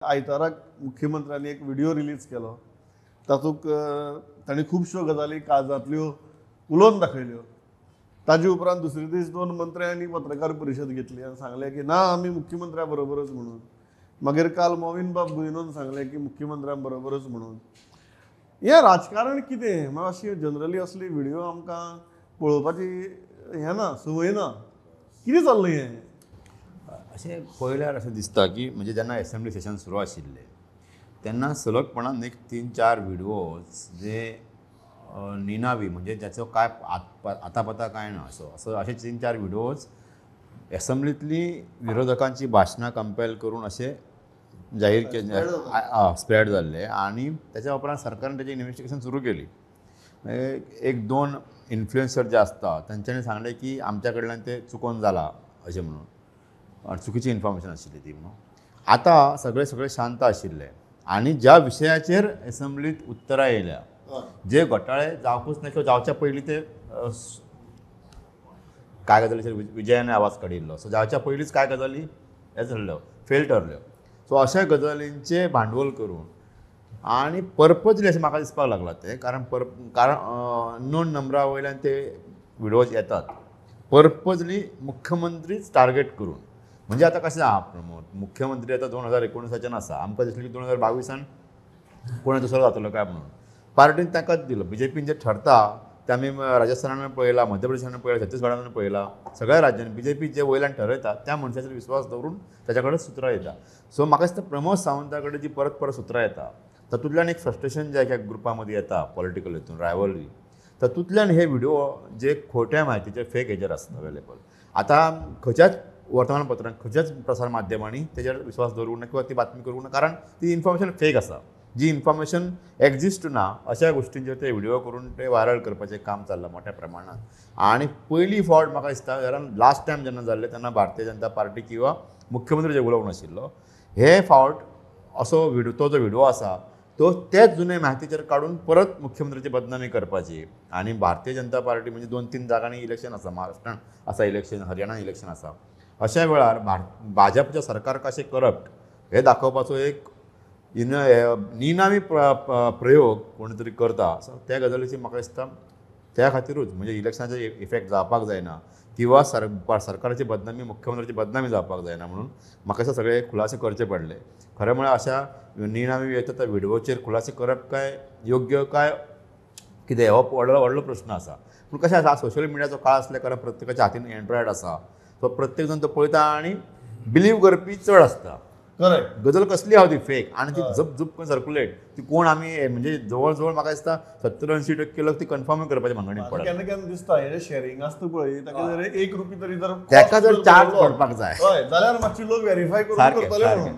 आयताराक मुख्यमंत्र्यांनी एक व्हिडिओ रिलीज केलो. तातूंत तांणी खुबश्यो गजाली काळजांतल्यो उलोवन दाखयल्यो. ताजे उपरांत दुसरे दीस 2 मंत्र्यांनी पत्रकार परिशद घेतली आनी सांगलें की ना आमी मुख्यमंत्र्या बरोबरच म्हणून. मागीर काल मोविन बाब भुईनोन सांगलें की मुख्यमंत्र्या बरोबरच म्हणून. हें राजकारण कितें? म्हाका अशी जनरली असली व्हिडिओ आमकां पळोवपाची हें ना, संवय ना. कितें चल्लें हें? अशें पळयल्यार अशें दिसता की म्हणजे जेन्ना एसेंब्ली सेशन सुरू आशिल्लें तेन्ना सलगपणान एक 3-4 व्हिडिओज जे निनावी म्हणजे ज्याचो काय आतापता काय ना अशे 3-4 व्हिडिओज एसेंब्लींतली विरोधकांची भाशणां कंपेल करून अशे जाहीर केले, स्प्रेड जाल्ले. आनी त्याच्या उपरांत सरकारान तेची इन्व्हेस्टिगेशन सुरू केली. 1-2 इन्फ्लुएन्सर जे आसता तांच्यांनी सांगलें की आमच्या कडल्यान ते चुकोवन जाला अशें म्हणून, चुकीची इन्फॉर्मेशन आशिल्ली ती म्हणून. आतां सगळे शांत आशिल्ले आनी ज्या विशयाचेर एसेंब्लींत उतरां येयल्या, जे घोटाळे जावपूच ना किंवा जावच्या पयलीं ते काय गजालीचेर विजयान आवाज काडिल्लो, सो जावच्या पयलींच काय गजाली हे जाल्ल्यो, फेल ठरल्यो. सो अशा गजालींचे भांडवल करून आनी पर्पजली अशें म्हाका दिसपाक लागला ते, कारण अननोन नंबरा वयल्यान ते व्हिडिओज येतात पर्पजली मुख्यमंत्रीच टार्गेट करून. म्हणजे आतां कशें आहा प्रमोद, मुख्यमंत्री आतां 2019 आसा, आमकां दिसलें की 2022 कोणा दुसरो जातलो काय म्हणून. पार्टीन ताकाच दिलो. बीजेपीन जे ठरता ते आमी राजस्थानान पळयला, मध्य प्रदेशान पळयला, छत्तीसगडान पळयला, सगळ्या राज्यांनी बीजेपी जे वयल्यान ठरयता त्या मनशाचेर विश्वास दवरून त्याच्या कडेन सुत्रां येता. सो म्हाका दिसता प्रमोद सावंता कडेन जी परत परत सुत्रां येता तातूंतल्यान एक फ्रस्ट्रेशन जे ह्या ग्रुपा मदीं येता पॉलिटिकल हितून रायवलरी, तातूंतल्यान हे व्हिडिओ जे खोट्या म्हायतीचे फेक हेजेर आसता अवेलेबल. आतां खंयच्याच वर्तमानपत्रांक, खंयच्याच प्रसार माध्यमांनी तेजेर विश्वास दवरूंक ना किंवा ती बातमी करूंक ना, कारण ती इन्फॉर्मेशन फेक आसा. जी इन्फॉर्मेशन एक्झिस्ट ना अशा गोष्टींचेर ते व्हिडिओ करून ते व्हायरल करपाचें काम चल्लां मोठ्या प्रमाणात. आनी पयली फावट म्हाका दिसता, कारण लास्ट टायम जेन्ना जाल्लें तेन्ना भारतीय जनता पार्टी किंवा मुख्यमंत्री जे उलोवंक नाशिल्लो, हे फावट असो व्हिडिओ, तो जो व्हिडिओ आसा तो तेच जुने म्हायतीचेर काडून परत मुख्यमंत्र्याची बदनामी करपाची. आनी भारतीय जनता पार्टी म्हणजे 2-3 जागांनी इलेक्शन आसा, महाराष्ट्रान आसा इलेक्शन, हरियाणा इलेक्शन आसा. अशा वेळार भाजपच्या सरकार कशें करप्ट हे दाखोवपाचो एक निनावी प्रयोग कोणी तरी करता. सो त्या गजालीची म्हाका दिसता त्या खातीरूच म्हणजे इलेक्शनाचो इफेक्ट जावपाक जायना किंवा सरकाराची बदनामी, मुख्यमंत्र्याची बदनामी जावपाक जायना म्हणून म्हाका दिसता सगळे खुलासे करचे पडले. खरें म्हळ्यार अशा निनावी येता त्या व्हिडिओचेर खुलासे करप काय योग्य काय कितें हो व्हडलो प्रश्न आसा. पूण कशें आसा, सोशल मिडियाचो काळ आसल्या कारण प्रत्येकाच्या हातीन एंड्रॉयड आसा. सो प्रत्येक जण तो पळयता आनी बिलीव करपी चड आसता. करेक्ट. गजल कसली आहा ती फेक आनी ती झप करून सर्कुलेट. ती कोण आमी म्हणजे जवळ जवळ म्हाका दिसता 70-80% लोक ती कन्फर्म करपाची भानगडीन पडटा. केन्ना केन्ना दिसता हे शेअरिंग आसता पळय ताका जर 1 रुपया तरी जर ताका जर चार्ज पडपाक जाय जाल्यार मातशी लोक व्हेरीफाय करून करतले म्हणून.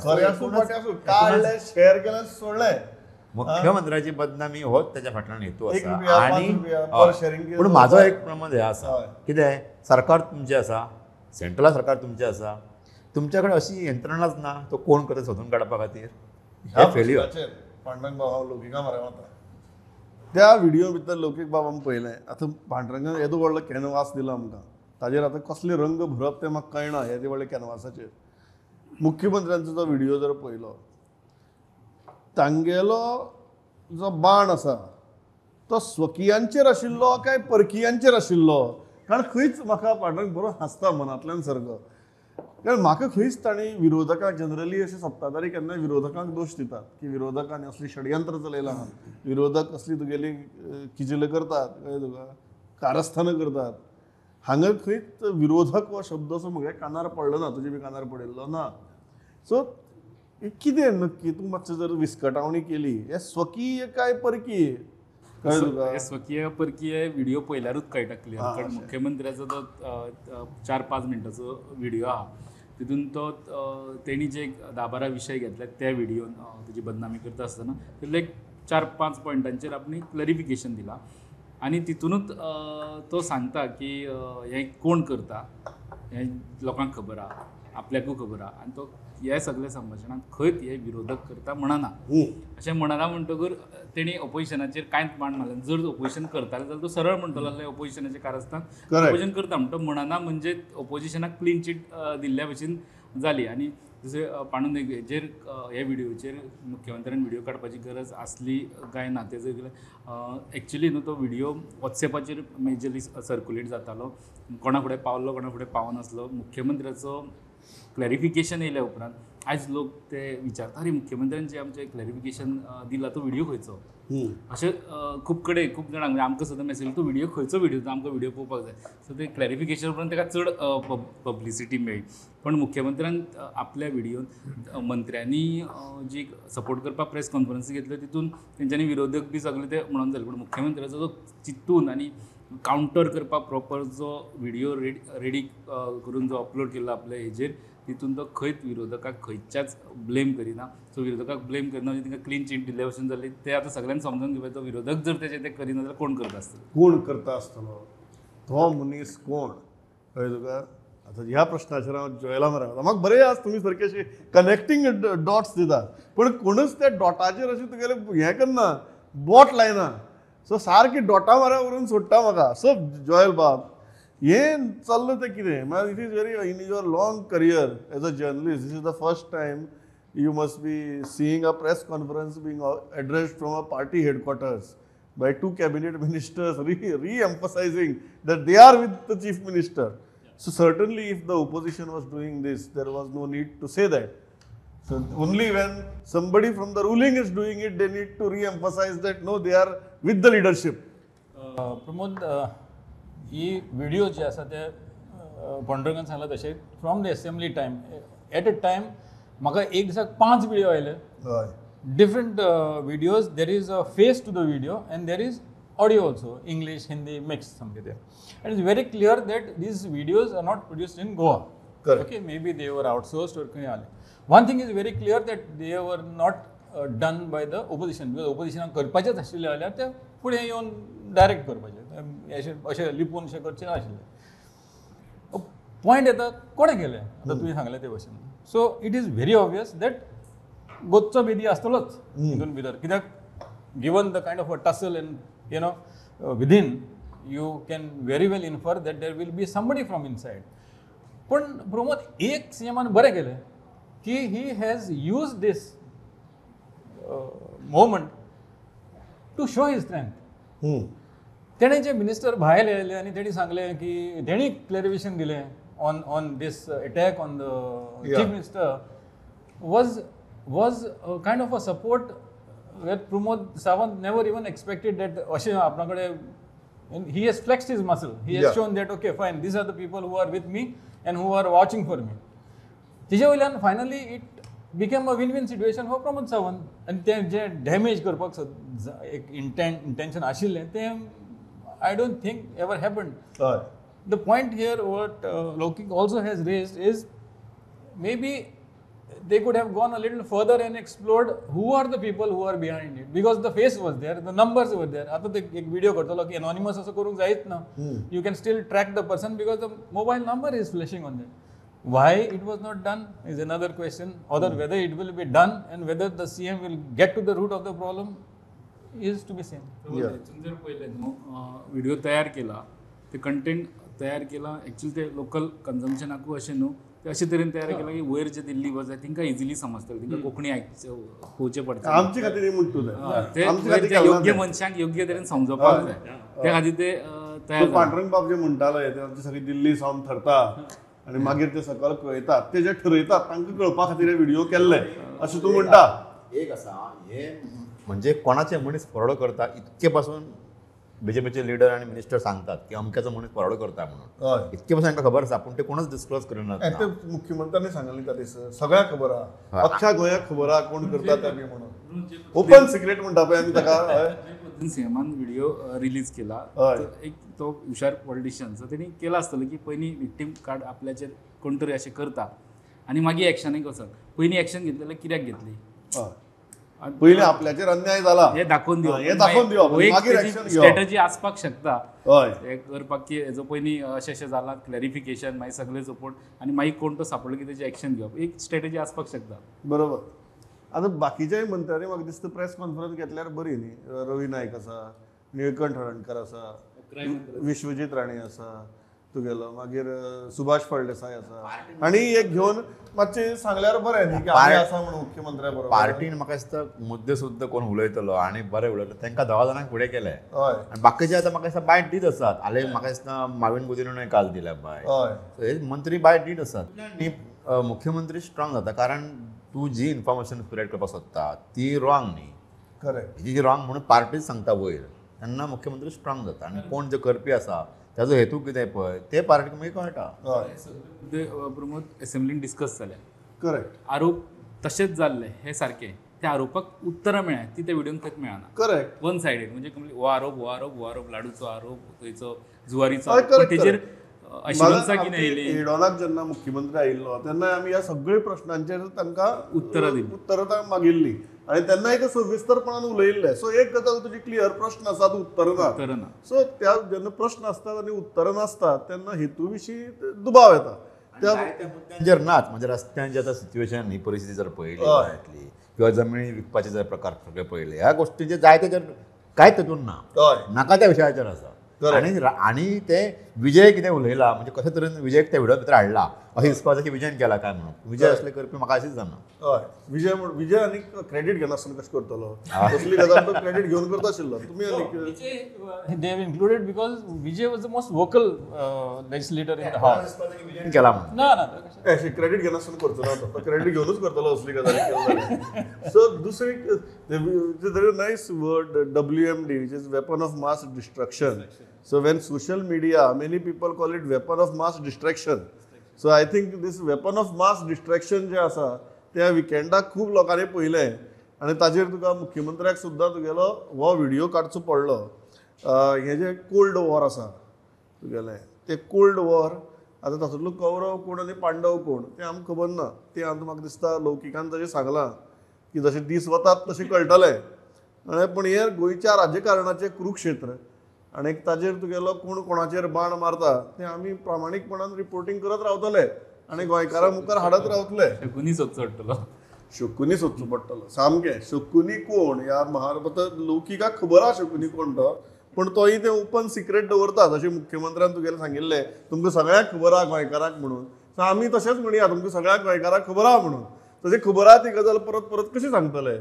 खरें आसूं फाटें आसूं काडलें, शेअर केलें, सोडलें. मुख्यमंत्र्याची बदनामी होच त्याच्या फाटल्यान हेतू ₹1, आसा. आनी शेअरिंग. पूण म्हाजो एक प्रमोद हे आसा, कितें सरकार तुमचें आसा, सेंट्रल सरकार तुमचें आसा, तुमच्या कडेन अशी यंत्रणाच ना तो कोण करता सोदून काडपा खातीर. हे फेल्युअर. पांडुरंग बाबा लौकिका मारे वता त्या व्हिडिओ भितर लौकीक बाब आमी पळयलें. आतां पांडुरंगान येदो व्हडलो कॅनवास दिलो आमकां, ताजेर आतां कसले रंग भरप तें म्हाका कळना. येदे व्हडल्या कॅनवासाचेर मुख्यमंत्र्यांचो जो व्हिडिओ जर पळयलो, तांगेलो जो बाण आसा तो स्वकियांचेर आशिल्लो काय परकियांचेर आशिल्लो, कारण खंयच म्हाका पांडुरंग बरो हांसता मनांतल्यान सारको. कारण म्हाका खंयच ताणी विरोधकांक जनरली अशें सत्ताधारी केन्ना विरोधकांक दोश दितात की विरोधकांनी असली षडयंत्र चलयलां, विरोधक असली तुगेली किजिल करतात, कळ्ळें तुका, कारस्थानां करतात. हांगा खंयच विरोधक हो शब्द असो म्हज्या कानार पडलो ना, तुजे बी कानार पडिल्लो ना. सो कितें नक्की तूं मातशें जर विस्कटावणी केली, हे स्वकीय काय परकीय? स्वकीय परकीय व्हिडिओ पयल्यारूच कळटा क्लियर. कारण मुख्यमंत्र्याचो तो 4-5 मिनटाचो व्हिडिओ आहा, तितून तो तेणी जे 10-12 विशय घेतले त्या व्हिडिओन तेजी बदनामी करता आसतना तितले एक 4-5 पॉयंटांचेर आपणी क्लॅरिफिकेशन दिलां. आनी तितूनच तो सांगता की हें कोण करता हें लोकांक खबर आहा. आपल्याकूय खबर आहा आनी तो हे सगळे संभाशणांत खंयच हे विरोधक करता म्हणना अशें म्हणना म्हणटकर तेणी ऑपोजिशनाचेर कांयच बाण मारले जर ऑपोजिशन करताले जाल्यार तो सरळ म्हणटलो ऑपोजिशनाचे कारस्थान ऑपोजिशन करता म्हणटा म्हणना म्हणजे ऑपोजिशनाक क्लीन चीट दिल्ल्या भशेन जाली आनी दुसरे पाणून हेजेर हे व्हिडिओचेर मुख्यमंत्र्यान व्हिडिओ काडपाची गरज आसली काय ना तेजो एक्चुली न्हू तो व्हिडिओ वॉट्सॅपाचेर मेजरली सर्क्युलेट जातालो कोणा फुडें पावलो कोणा फुडें पावनासलो मुख्यमंत्र्याचो क्लॅरिफिकेशन येयल्या उपरांत आयज लोक ते विचारता अरे मुख्यमंत्र्यान जे आमचें क्लॅरिफिकेशन दिला तो व्हिडिओ खंयचो अशें खूब कडेन खूब जाणांक म्हणजे आमकां सुद्दां मेसेज तो व्हिडिओ खंयचो व्हिडिओ तो आमकां व्हिडिओ पळोवपाक जाय सो ते क्लॅरिफिकेशन उपरांत ताका चड पब्लिसिटी मेळ्ळी पण मुख्यमंत्र्यान आपल्या व्हिडिओन मंत्र्यांनी जी सपोर्ट करपाक प्रेस कॉन्फरन्सी घेतल्यो तितून तेंच्यांनी विरोधक बी सगळे ते म्हणून जाले पण मुख्यमंत्र्याचो जो चिंतून आनी कावंटर करपाक प्रॉपर जो व्हिडिओ रेडी करून जो अपलोड केल्लो आपल्या हेजेर तितून तो खंयच विरोधकाक खंयच्याच ब्लेम करिना सो विरोधकाक ब्लेम करना म्हणजे तांकां क्लीन चीट दिल्ले भशेन जाल्ली ते आतां सगळ्यांक समजून घेवपाक तो विरोधक जर तेजे ते करिना जाल्यार कोण करता आसतलो कोण करता आसतलो तो मनीस कोण कळ्ळें तुका आतां ह्या प्रश्नाचेर हांव जॉयला मारता म्हाका बरें आज तुमी सारके अशे कनेक्टींग डॉट्स दिता पण कोणूच त्या डॉटाचेर अशें तुगेलें हें करना बोट लायना सो सारकी डॉटा मारा व्हरून सोडटा म्हाका सो जॉयल बाब हें चल्लां तें कितें म्हळ्यार it is very in your long career as a journalist this is the first time you must be seeing a press conference being addressed from a party headquarters by two cabinet ministers re-emphasizing that they are with the chief minister. Yeah. So certainly if the opposition was doing this, there was no need to say that. So only when somebody from the ruling is doing it, they need to re-emphasize that no, they are with the leadership. Pramod ही video जे आसा ते पंढरकान सांगला तशें from the assembly time at a time म्हाका एक दिसाक 5 व्हिडिओ आयले different videos there is a face to the video and there is audio also English Hindi mix सामकें ते and it's very clear that these videos are not produced in Goa okay may be they were outsourced और खंय आले one thing is very clear that they were not done by the opposition because ओपोजिशनाक करपाचेंच आशिल्लें जाल्यार ते फुडें येवन डायरेक्ट करपाचें अशें लिपून अशें करचें नाशिल्लें पॉयंट येता कोणें केलें आतां तुवें सांगलें ते भशेन so it is very obvious that गोंयचो बेदी आसतलोच हितून भितर कित्याक given the kind of a tussle and you know within you can very well infer that there will be somebody from inside पण प्रमोद एक सीएमान बरें केलें की he has use this moment to show his strength तेणें जे minister भायर येयले आनी तेणी सांगलें की तेणी क्लॅरिफिकेशन दिलें on this attack on the chief minister was kind of a support that Pramod Sawant never even expected that ashe apnakade he has flexed his muscle he has shown that okay fine these are the people who are with me and who are watching for me tije waylan finally it became a win-win situation for Pramod Sawant and te je damage karpak ek intention ashille te I don't think ever happened The point here what Lokik also has raised is maybe they could have gone a little further and explored who are the people who are behind it because the face was there, the numbers were there. आता ते एक video करतलो की anonymous असं करूंक जायत ना. You can still track the person because the mobile number is flashing on that. Why it was not done is another question. Or whether it will be done and whether the CM will get to the root of the problem is to be seen. जर पहिले video तयार केला ते content तयार केला actually ते local कन्झम्पशनाकूय अशें न्हू ते अशे तरेन तयार केला की वयर जे दिल्ली वच तांकां इजिली समजतलें तांकां कोंकणी पोवचें पडटा आमचे खातीर म्हणटा ते योग्य मनशांक योग्य तरेन समजोवपाक जाय त्या खातीर ते तयार पांडुरंग बाब जे म्हणटाले ते आमचे सगळी दिल्ली सावन थरता आनी मागीर ते सकयल कळयतात ते जे ठरयतात तांकां कळपा खातीर हे व्हिडिओ केल्ले अशें तूं म्हणटा एक आसा हे म्हणजे कोणाचे मनीस फॉरवर्ड करता इतके पासून बीजेपीचे लीडर आणि मिनिस्टर सांगतात की अमक्याचो मनीस फॉरवर्ड करता म्हणून इतके पासून तांकां खबर आसा पूण ते कोणच डिस्क्लोज करिनात ते मुख्यमंत्र्यांनी सांगलें त्या दीस सगळ्यांक खबर आहा अख्ख्या गोंयाक खबर आहा कोण करता ते बी म्हणून ओपन सिक्रेट म्हणटा पळय आमी ताका सीएमान व्हिडिओ रिलीज केला एक तो हुशार पॉलिटिशियन सो तेणी केला आसतलो की पयलीं विक्टीम कार्ड आपल्याचेर कोण तरी अशें करता आनी मागीर एक्शनाक वचप पयलीं एक्शन घेतलें जाल्यार कित्याक घेतली पयलीं आपल्याचेर अन्याय जाला हे दाखोवन दिवप हे दाखोवन दिवप मागीर ऍक्शन घेवप स्ट्रॅटजी आसपाक शकता हय हे करपाक की हेजो पयलीं अशें जाला क्लॅरिफिकेशन मागीर सगळे सपोर्ट आनी मागीर कोण तो सापडलो की तेजी एक्शन घेवप एक स्ट्रॅटजी आसपाक शकता. बरोबर. आतां बाकीच्याय मंत्र्यांनी म्हाका दिसता प्रेस कॉन्फरन्स घेतल्यार बरी न्ही. रवी नायक आसा, निळकंठ हळर्णकर आसा, विश्वजीत राणे आसा तुगेलो, मागीर सुभाष फळदेसाय आसा आनी एक घेवन मातशें सांगल्यार बरें न्ही की आमी आसा म्हणून मुख्यमंत्र्या बरोबर. पार्टीन म्हाका दिसता मुद्दे सुद्धा कोण उलयतलो आनी बरें उलयतलो तांकां 10 जाणांक फुडें केले हय आनी बाकीचे आतां म्हाका दिसता बायट दीत आसात. हालीं म्हाका दिसता माविन गुदिन्होय काल दिल्या बाय. हय So, हे मंत्री बायट दीत आसात आनी मुख्यमंत्री स्ट्रॉंग जाता कारण तूं जी इन्फॉर्मेशन स्प्रेड करपाक सोदता ती रॉंग न्ही. करेक्ट. ही रॉंग म्हणून पार्टीच सांगता वयर तेन्ना मुख्यमंत्री स्ट्रॉंग जाता आनी कोण जो करपी आसा ताजो हेतू कितें पळय ते पार्टीक मागीर कळटा. हय प्रमोद एसेंब्लीन डिस्कस जाले करेक्ट. आरोप तशेंच जाल्ले हे सारके त्या आरोपाक उत्तरां मेळ्ळ्या ती त्या व्हिडिओन खंयच मेळना. करेक्ट. वन सायडेड म्हणजे कंप्लीट हो आरोप हो आरोप हो आरोप लाडूचो आरोप थंयचो जुवारीचो हय, आरोप. पण correct, तेजेर अशिवंसा मला कितें येयली एडॉनाक जेन्ना मुख्यमंत्री आयिल्लो तेन्ना आमी ह्या सगळ्या प्रश्नांचेर तांकां उत्तरां दिलीं. उत्तरां मागिल्लीं आनी तेन्नाय ते सविस्तरपणान उलयिल्ले. सो एक गजाल तुजी क्लियर प्रश्न आसा तूं उत्तर ना. उत्तरां ना. सो त्या जेन्ना प्रश्न आसतात आनी उत्तरां नासतात तेन्ना हेतू विशीं दुबाव येता. त्या मुद्द्यांचेर नाच म्हणजे रस्त्यांची आतां सिच्युएशन ही परिस्थिती जर पळयली गोंयांतली किंवा जमनी विकपाचे जर प्रकार सगळे पळयले ह्या गोष्टींचे जायते जर कांयच तातूंत ना हय नाका त्या विशयाचेर आसा. आणि ते विजय कितें उलयला म्हणजे कशे तरेन विजयक त्या व्हिडिओ भितर हाडला अशें दिसपाक की विजयन केला काय म्हणून. विजय असले करपी म्हाका अशीच जाणा. हय विजय आनी क्रेडीट घेनासतना कशें करतलो कसली गजाल तो क्रेडीट घेवन करता आशिल्लो. तुमी आनी they have included because Vijay was the most vocal legislator in the house. Vijayan केला म्हणून No. अशें क्रेडीट घेनासतना करचो ना तो क्रेडीट घेवनूच करतलो असली गजाल. सो दुसरी very nice word WMD which is weapon of mass destruction. So when social media many people call it weapon of mass distraction. So I think this weapon of mass distraction जे आसा त्या विकेंडाक खूब लोकांनी पळयलें आनी ताजेर तुका मुख्यमंत्र्याक सुद्दां तुगेलो हो व्हिडिओ काडचो पडलो. हें जें कोल्ड वॉर आसा तुगेलें तें कोल्ड वॉर आतां तातूंतलो कौरव कोण आनी पांडव कोण तें आमकां खबर ना. तें आतां म्हाका दिसता लौकिकान तशें सांगलां की जशे दीस वतात तशें कळटलें. पूण हे गोंयच्या राजकारणाचें कुरुक्षेत्र आनी ताजेर तुगेलो कोण कोणाचेर बाण मारता तें आमी प्रामाणीकपणान रिपोर्टींग करत रावतले आनी गोंयकारां मुखार हाडत रावतले. कोणी सोदचो पडटलो. शकुनी सोदचो पडटलो सामकें. शकुनी कोण ह्या लौकिकाक खबर आहा शकुनी कोण तो. पूण तोय तें ओपन सिक्रेट दवरता जशें मुख्यमंत्र्यान तुगेलें सांगिल्लें तुमकां सगळ्यांक खबर आहा गोंयकाराक म्हणून. सो आमी तशेंच म्हणया तुमकां सगळ्यांक गोंयकाराक खबर आहा म्हणून. तशें खबर आहा ती गजाल परत परत कशी सांगतले.